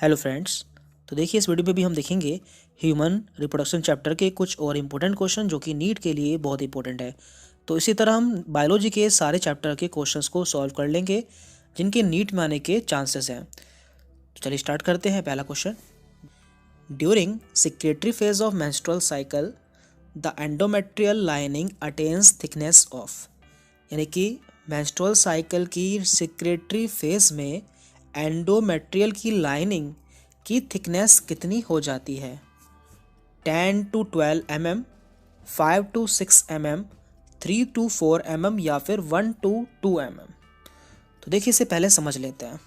Hello friends. तो देखिए इस वीडियो में भी हम देखेंगे ह्यूमन रिप्रोडक्शन चैप्टर के कुछ और इम्पोर्टेंट क्वेश्चन जो कि नीट के लिए बहुत इंपॉर्टेंट है। तो इसी तरह हम बायोलॉजी के सारे चैप्टर के क्वेश्चंस को सॉल्व कर लेंगे जिनके नीट में आने के चांसेस हैं। तो चलिए स्टार्ट करते हैं। पहला question, during secretary phase of menstrual cycle the endometrial lining attains thickness of, यानी कि मेंस्ट्रुअल साइकिल की सिक्रेटरी फेज में एंडोमेट्रियल की लाइनिंग की थिकनेस कितनी हो जाती है? 10 to 12 mm, 5 to 6 mm, 3 to 4 mm या फिर 1 to 2 mm। तो देखिए इसे पहले समझ लेते हैं।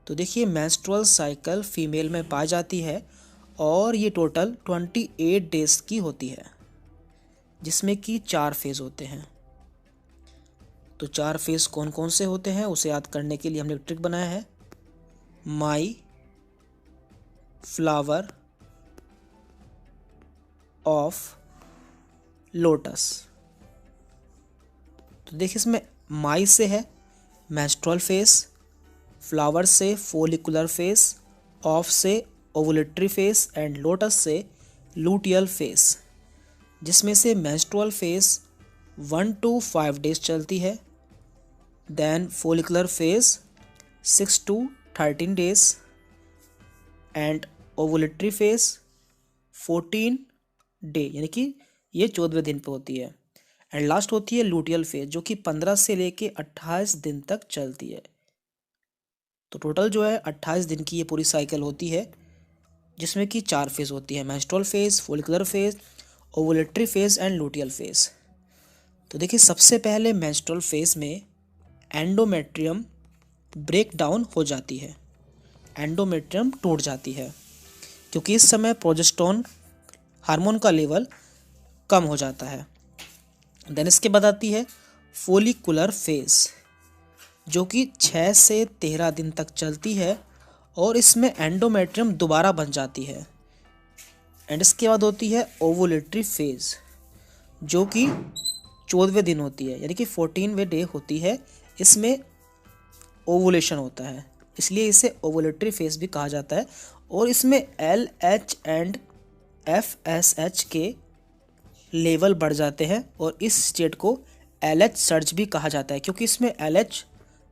तो देखिए मेंस्ट्रुअल साइकिल फीमेल में पाई जाती है और ये टोटल 28 डेज की होती है जिसमें कि 4 फेज होते हैं। तो 4 फेज कौन कौन से होते हैं उसे याद करने के लिए हमने एक ट्रिक बनाया है, माई फ्लावर ऑफ लोटस। तो देखिए इसमें माई से है मेंस्ट्रुअल फेज, फ्लावर से फोलिकुलर फेज, ऑफ से ओवुलेटरी फेज एंड लोटस से लूटियल फेज, जिसमें से मेंस्ट्रुअल फेज 1 to 5 डेज चलती है, then follicular phase 6 to 13 days and ovulatory phase 14 day, यानी कि ये 14वें दिन पे होती है, एंड लास्ट होती है लूटियल फेज जो कि 15 से लेके 28 दिन तक चलती है। तो टोटल जो है 28 दिन की ये पूरी साइकिल होती है जिसमें कि 4 फेज होती है, menstrual phase, follicular phase, ovulatory phase and luteal phase. तो देखिए सबसे पहले मेंस्ट्रुअल फेज में एंडोमेट्रियम ब्रेक डाउन हो जाती है, एंडोमेट्रियम टूट जाती है क्योंकि इस समय प्रोजेस्टेरोन हार्मोन का लेवल कम हो जाता है। देन इसके बाद आती है फोलिकुलर फेज जो कि 6 से 13 दिन तक चलती है और इसमें एंडोमेट्रियम दोबारा बन जाती है। एंड इसके बाद होती है ओवुलेटरी फेज जो कि 14वें दिन होती है, यानी कि 14वें डे होती है। इसमें ओवुलेशन होता है इसलिए इसे ओवुलेटरी फेज भी कहा जाता है और इसमें LH एंड FSH के लेवल बढ़ जाते हैं और इस स्टेट को LH सर्ज भी कहा जाता है क्योंकि इसमें LH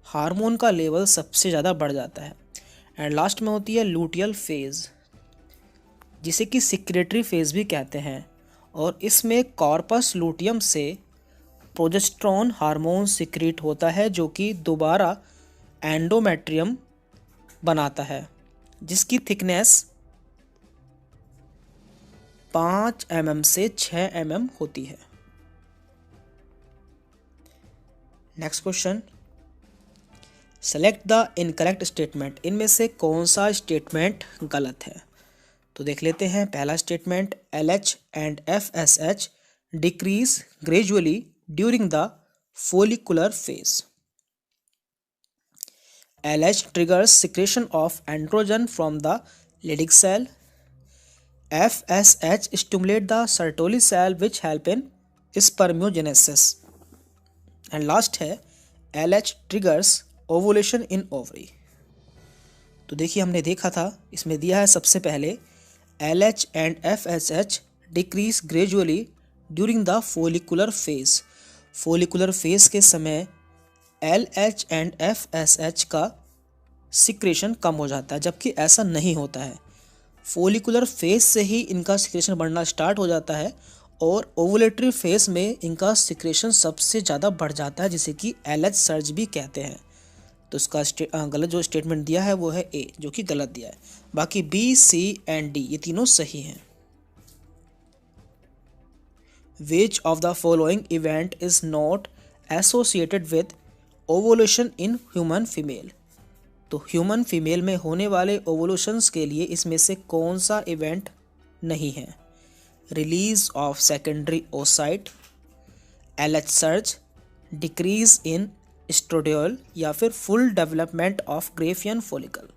हार्मोन का लेवल सबसे ज़्यादा बढ़ जाता है। एंड लास्ट में होती है लूटियल फेज जिसे कि सिक्रेटरी फेज भी कहते हैं और इसमें कॉर्पस लूटियम से प्रोजेस्टेरोन हार्मोन सिक्रीट होता है जो कि दोबारा एंडोमेट्रियम बनाता है जिसकी थिकनेस 5 mm से 6 mm होती है। Next question, select the incorrect statement. इनमें से कौन सा स्टेटमेंट गलत है? तो देख लेते हैं। पहला statement, LH and FSH decrease gradually during the follicular phase. LH triggers secretion of androgen from the Leydig cell. FSH stimulate the Sertoli cell which help in spermiogenesis. And last है LH triggers ovulation in ovary. तो देखिए हमने देखा था इसमें दिया है सबसे पहले LH and FSH decrease gradually during the follicular phase. follicular phase के समय LH एंड FSH का सिक्रेशन कम हो जाता है जबकि ऐसा नहीं होता है। फोलिकुलर फेज से ही इनका सिक्रेशन बढ़ना स्टार्ट हो जाता है और ओवुलेटरी फेज में इनका सिक्रेशन सबसे ज़्यादा बढ़ जाता है जिसे कि LH सर्ज भी कहते हैं। तो इसका गलत जो स्टेटमेंट दिया है वो है A जो कि गलत दिया है। बाकी B, C एंड D ये तीनों सही हैं। Which of the following event is not associated with ovulation in human female? तो ह्यूमन फीमेल में होने वाले ओवुलेशंस के लिए इसमें से कौन सा इवेंट नहीं है? Release of secondary oocyte, LH surge, decrease in estradiol या फिर full development of Graafian follicle.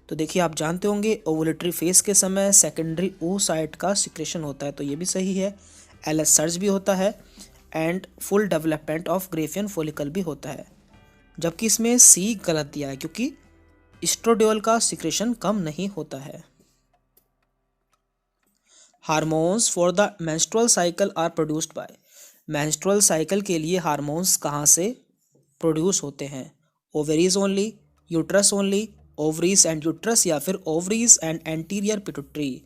तो देखिए आप जानते होंगे ओवुलेटरी फेज के समय सेकेंडरी ओसाइट का सिक्रेशन होता है तो ये भी सही है। LH सर्ज भी होता है and full development of Graafian follicle भी होता है, जबकि इसमें C गलत दिया है क्योंकि एस्ट्रोडियोल का सिक्रेशन कम नहीं होता है। Hormones for the menstrual cycle are produced by. Menstrual cycle के लिए हार्मोन्स कहाँ से प्रोड्यूस होते हैं? Ovaries only, uterus only, ovaries and uterus, या फिर ओवरीज एंड एंटीरियर पिट्यूटरी।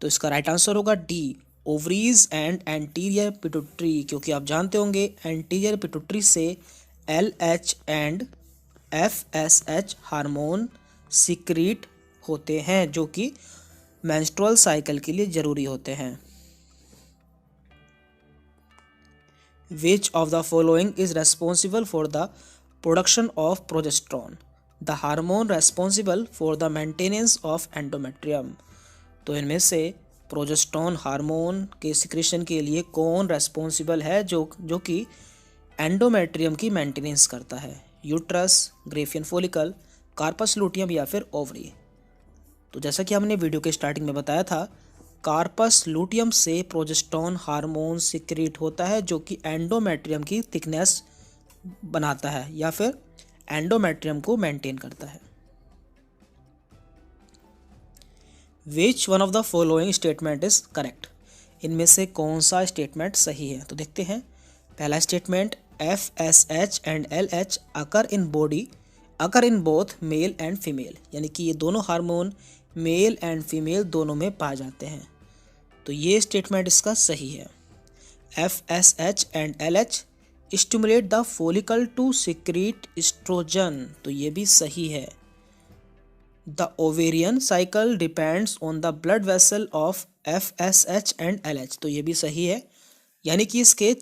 तो इसका राइट आंसर होगा D, ovaries and anterior pituitary, क्योंकि आप जानते होंगे एंटीरियर पिट्यूटरी से LH and FSH hormone secrete होते हैं जो कि मेंस्ट्रुअल साइकिल के लिए जरूरी होते हैं। Which of the following is responsible for the production of progesterone? The hormone responsible for the maintenance of endometrium. तो इनमें से प्रोजेस्टेरोन हार्मोन के सिक्रेशन के लिए कौन रेस्पॉन्सिबल है जो कि एंडोमेट्रियम की मेंटेनेंस करता है? Uterus, graafian follicle, corpus luteum या फिर ओवरी। तो जैसा कि हमने वीडियो के स्टार्टिंग में बताया था, कार्पस लूटियम से प्रोजेस्टेरोन हार्मोन सिक्रीट होता है जो कि एंडोमेट्रियम की थिकनेस बनाता है या फिर एंडोमेट्रियम को मेंटेन करता है। Which one of the following statement is correct? इनमें से कौन सा स्टेटमेंट सही है? तो देखते हैं। पहला statement, FSH and LH occur in both male and female, यानी कि ये दोनों हार्मोन मेल एंड फीमेल दोनों में पाए जाते हैं। तो ये स्टेटमेंट इसका सही है। FSH and LH stimulate the follicle to secrete estrogen, तो ये भी सही है। The ovarian cycle depends on the blood vessel of FSH and LH, तो ये भी सही है। यानी कि इसके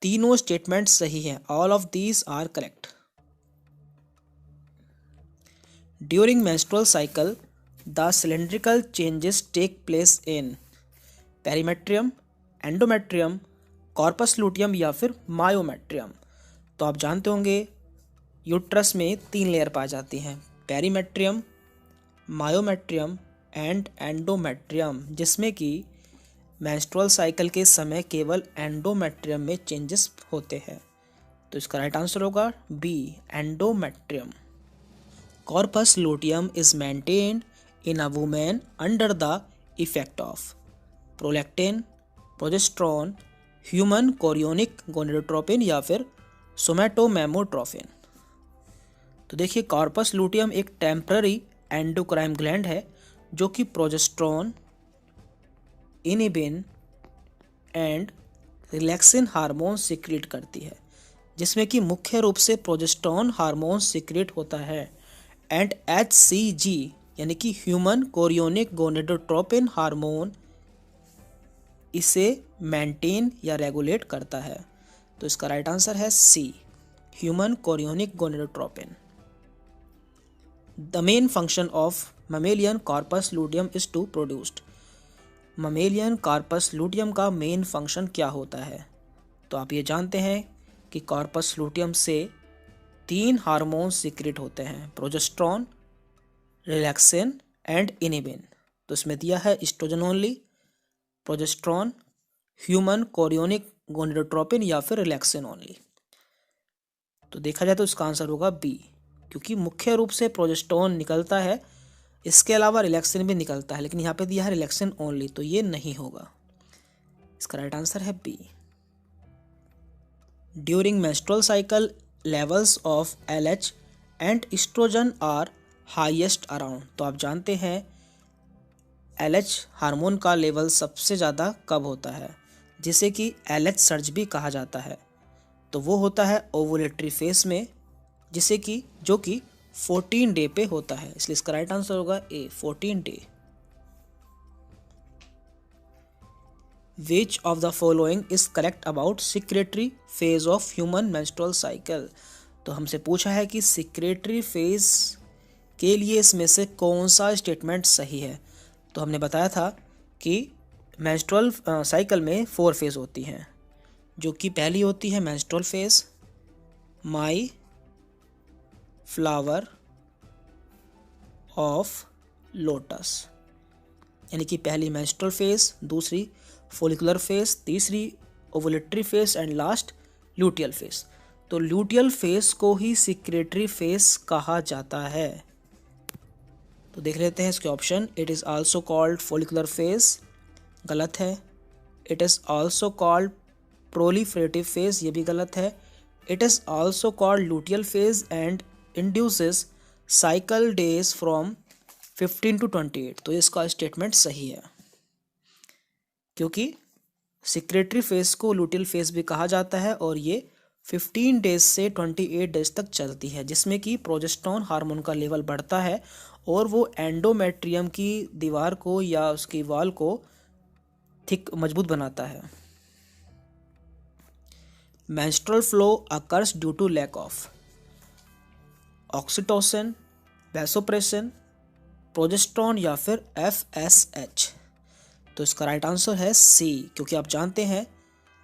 तीनों स्टेटमेंट सही हैं। All of these are correct. During menstrual cycle the cylindrical changes take place in perimetrium, endometrium, corpus luteum या फिर मायोमेट्रियम। तो आप जानते होंगे यूट्रस में 3 लेयर पाई जाती हैं, पेरीमेट्रियम, मायोमेट्रियम एंड एंडोमेट्रियम, जिसमें कि मेंस्ट्रुअल साइकिल के समय केवल एंडोमेट्रियम में चेंजेस होते हैं। तो इसका राइट आंसर होगा B, endometrium. Corpus luteum is maintained in a women under the effect of prolactin, progesterone, human chorionic gonadotropin या फिर सोमैटोमेमोट्रोपिन। तो देखिए, कॉर्पस लूटियम एक टेम्पररी एंडोक्राइन ग्लैंड है जो कि progesterone, inhibin and relaxin hormone secrete करती है, जिसमें कि मुख्य रूप से प्रोजेस्टेरोन हार्मोन सिक्रीट होता है एंड HCG यानी कि ह्यूमन कोरियोनिक गोनेडोट्रोपिन हार्मोन इसे मेंटेन या रेगुलेट करता है। तो इसका राइट आंसर है C, human chorionic gonadotropin. The main function of mammalian corpus luteum is to produced. Mammalian corpus luteum का मेन फंक्शन क्या होता है? तो आप ये जानते हैं कि कॉर्पस लूटियम से 3 हार्मोन सिक्रेट होते हैं, प्रोजेस्टेरोन, रिलैक्सिन एंड इनिबिन। तो इसमें दिया है estrogen only, progesterone, human chorionic gonadotropin या फिर रिलैक्सिन ओनली। तो देखा जाए तो इसका आंसर होगा बी, क्योंकि मुख्य रूप से प्रोजेस्टेरोन निकलता है, इसके अलावा रिलैक्सिन भी निकलता है, लेकिन यहाँ पे दिया है रिलैक्सिन ओनली, तो ये नहीं होगा। इसका राइट आंसर है B. During menstrual cycle levels of LH and estrogen are highest around. तो आप जानते हैं LH हार्मोन का लेवल सबसे ज़्यादा कब होता है, जिसे कि LH सर्ज भी कहा जाता है। तो वो होता है ओवुलेटरी फेस में, जिसे कि जो कि 14 डे पे होता है, इसलिए इसका राइट आंसर होगा ए, 14 day. Which of the following is correct about secretory phase of human menstrual cycle? तो हमसे पूछा है कि secretory phase के लिए इसमें से कौन सा स्टेटमेंट सही है। तो हमने बताया था कि menstrual साइकिल में 4 फेज होती हैं, जो कि पहली होती है menstrual phase, my flower of lotus, यानी कि पहली मेंस्ट्रुअल फेज, दूसरी फोलिकुलर फेज, तीसरी ovulatory phase and last luteal phase. तो ल्यूटियल फेज को ही सिक्रेटरी फेज कहा जाता है। तो देख लेते हैं इसके option. It is also called follicular phase, गलत है। It is also called proliferative phase, ये भी गलत है। It is also called luteal phase and induces cycle days from 15 to 28। तो इसका स्टेटमेंट सही है, क्योंकि सिक्रेटरी फेज को लूटियल फेज भी कहा जाता है और ये 15 डेज से 28 डेज तक चलती है, जिसमें कि प्रोजेस्टेरोन हार्मोन का लेवल बढ़ता है और वो एंडोमेट्रियम की दीवार को या उसकी वॉल को थिक मजबूत बनाता है। Menstrual flow occurs due to lack of oxytocin, vasopressin, progesterone या फिर FSH। तो इसका राइट आंसर है सी, क्योंकि आप जानते हैं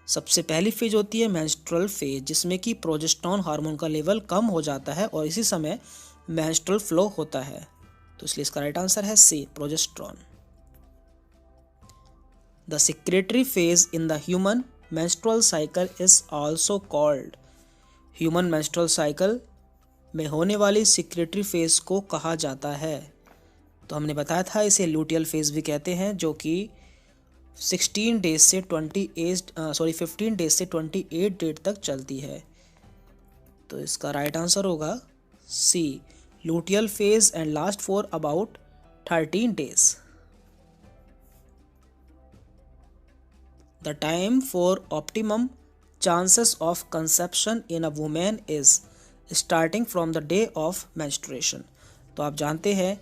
सबसे पहली फेज होती है मेंस्ट्रुअल फेज, जिसमें कि प्रोजेस्टेरोन हार्मोन का लेवल कम हो जाता है और इसी समय मेंस्ट्रुअल फ्लो होता है। तो इसलिए इसका राइट आंसर है C, progesterone. The secretory phase in the human menstrual cycle is also called. Human menstrual cycle में होने वाली सिक्रेटरी फेज को कहा जाता है। तो हमने बताया था इसे लूटियल फेज भी कहते हैं, जो कि 15 डेज से 28 डेट तक चलती है। तो इसका राइट आंसर होगा C, luteal phase and last for about 13 days. The time for optimum chances of conception in a women is starting from the day of menstruation. तो आप जानते हैं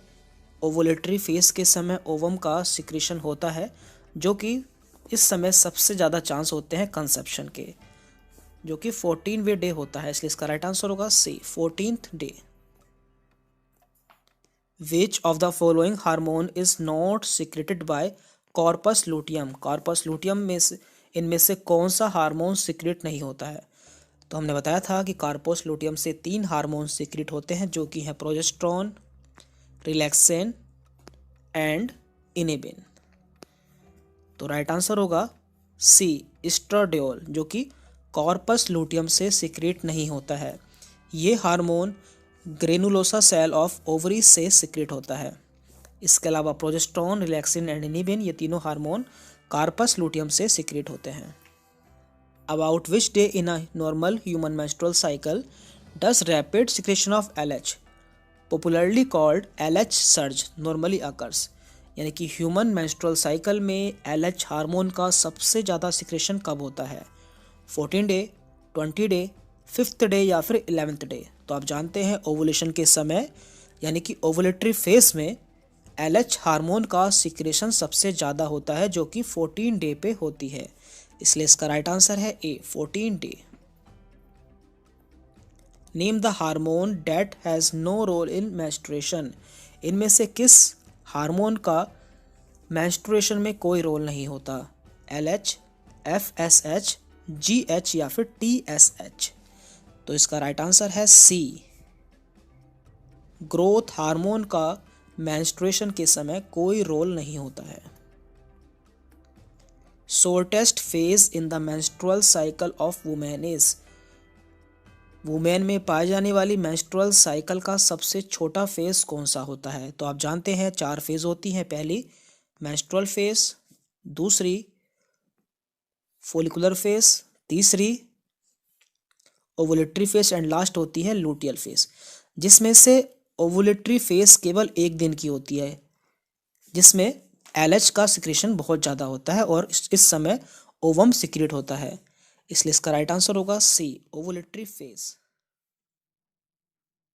ओवुलेटरी फेज के समय ओवम का सिक्रीशन होता है, जो कि इस समय सबसे ज़्यादा चांस होते हैं कंसेप्शन के, जो कि 14वें डे होता है। इसलिए इसका राइट आंसर होगा सी, 14th day. Which of the following hormone is not secreted by corpus luteum. Corpus luteum में से इनमें से कौन सा हार्मोन सिक्रेट नहीं होता है? तो हमने बताया था कि कॉर्पस लूटियम से 3 हार्मोन सिक्रेट होते हैं, जो कि हैं प्रोजेस्टेरोन, रिलैक्सेन एंड इनिबिन। तो राइट आंसर होगा सी, एस्ट्राडियोल, जो कि कॉर्पस लूटियम से सिक्रेट नहीं होता है। ये hormone granulosa cell of ovary से सिक्रेट होता है। इसके अलावा प्रोजेस्टेरोन, रिलैक्सिन एंड इनिबिन, ये तीनों हार्मोन कॉर्पस लूटियम से सिक्रेट होते हैं। About which day in a normal human menstrual cycle does rapid secretion of LH, popularly called LH surge, normally occurs. यानी कि ह्यूमन मेंस्ट्रुअल साइकिल में LH hormone का सबसे ज़्यादा सिक्रेशन कब होता है? 14 डे, 20 डे, 5th डे या फिर 11th डे। तो आप जानते हैं ओवुलेशन के समय यानी कि ओवुलेटरी फेज में LH हार्मोन का सिक्रेशन सबसे ज़्यादा होता है, जो कि 14 डे पे होती है। इसलिए इसका राइट आंसर है A, 14 day. Name the hormone that has no role in menstruation. इनमें से किस हार्मोन का मेंस्ट्रुएशन में कोई रोल नहीं होता? LH, FSH, GH या फिर TSH। तो इसका राइट आंसर है सी, ग्रोथ हार्मोन का मेंस्ट्रुएशन के समय कोई रोल नहीं होता है। Shortest phase in the menstrual cycle of women is. Women में पाई जाने वाली मेंस्ट्रुअल साइकिल का सबसे छोटा फेज कौन सा होता है? तो आप जानते हैं 4 फेज होती हैं। पहली मेंस्ट्रुअल फेज, दूसरी फोलिकुलर फेज, तीसरी ओवुलेटरी फेज एंड लास्ट होती है लूटियल फेज, जिसमें से ओवुलेटरी फेज केवल 1 दिन की होती है, जिसमें LH का सिक्रेशन बहुत ज़्यादा होता है और इस समय ओवम सिक्रेट होता है। इसलिए इसका राइट आंसर होगा सी, ओवुलेटरी फेज।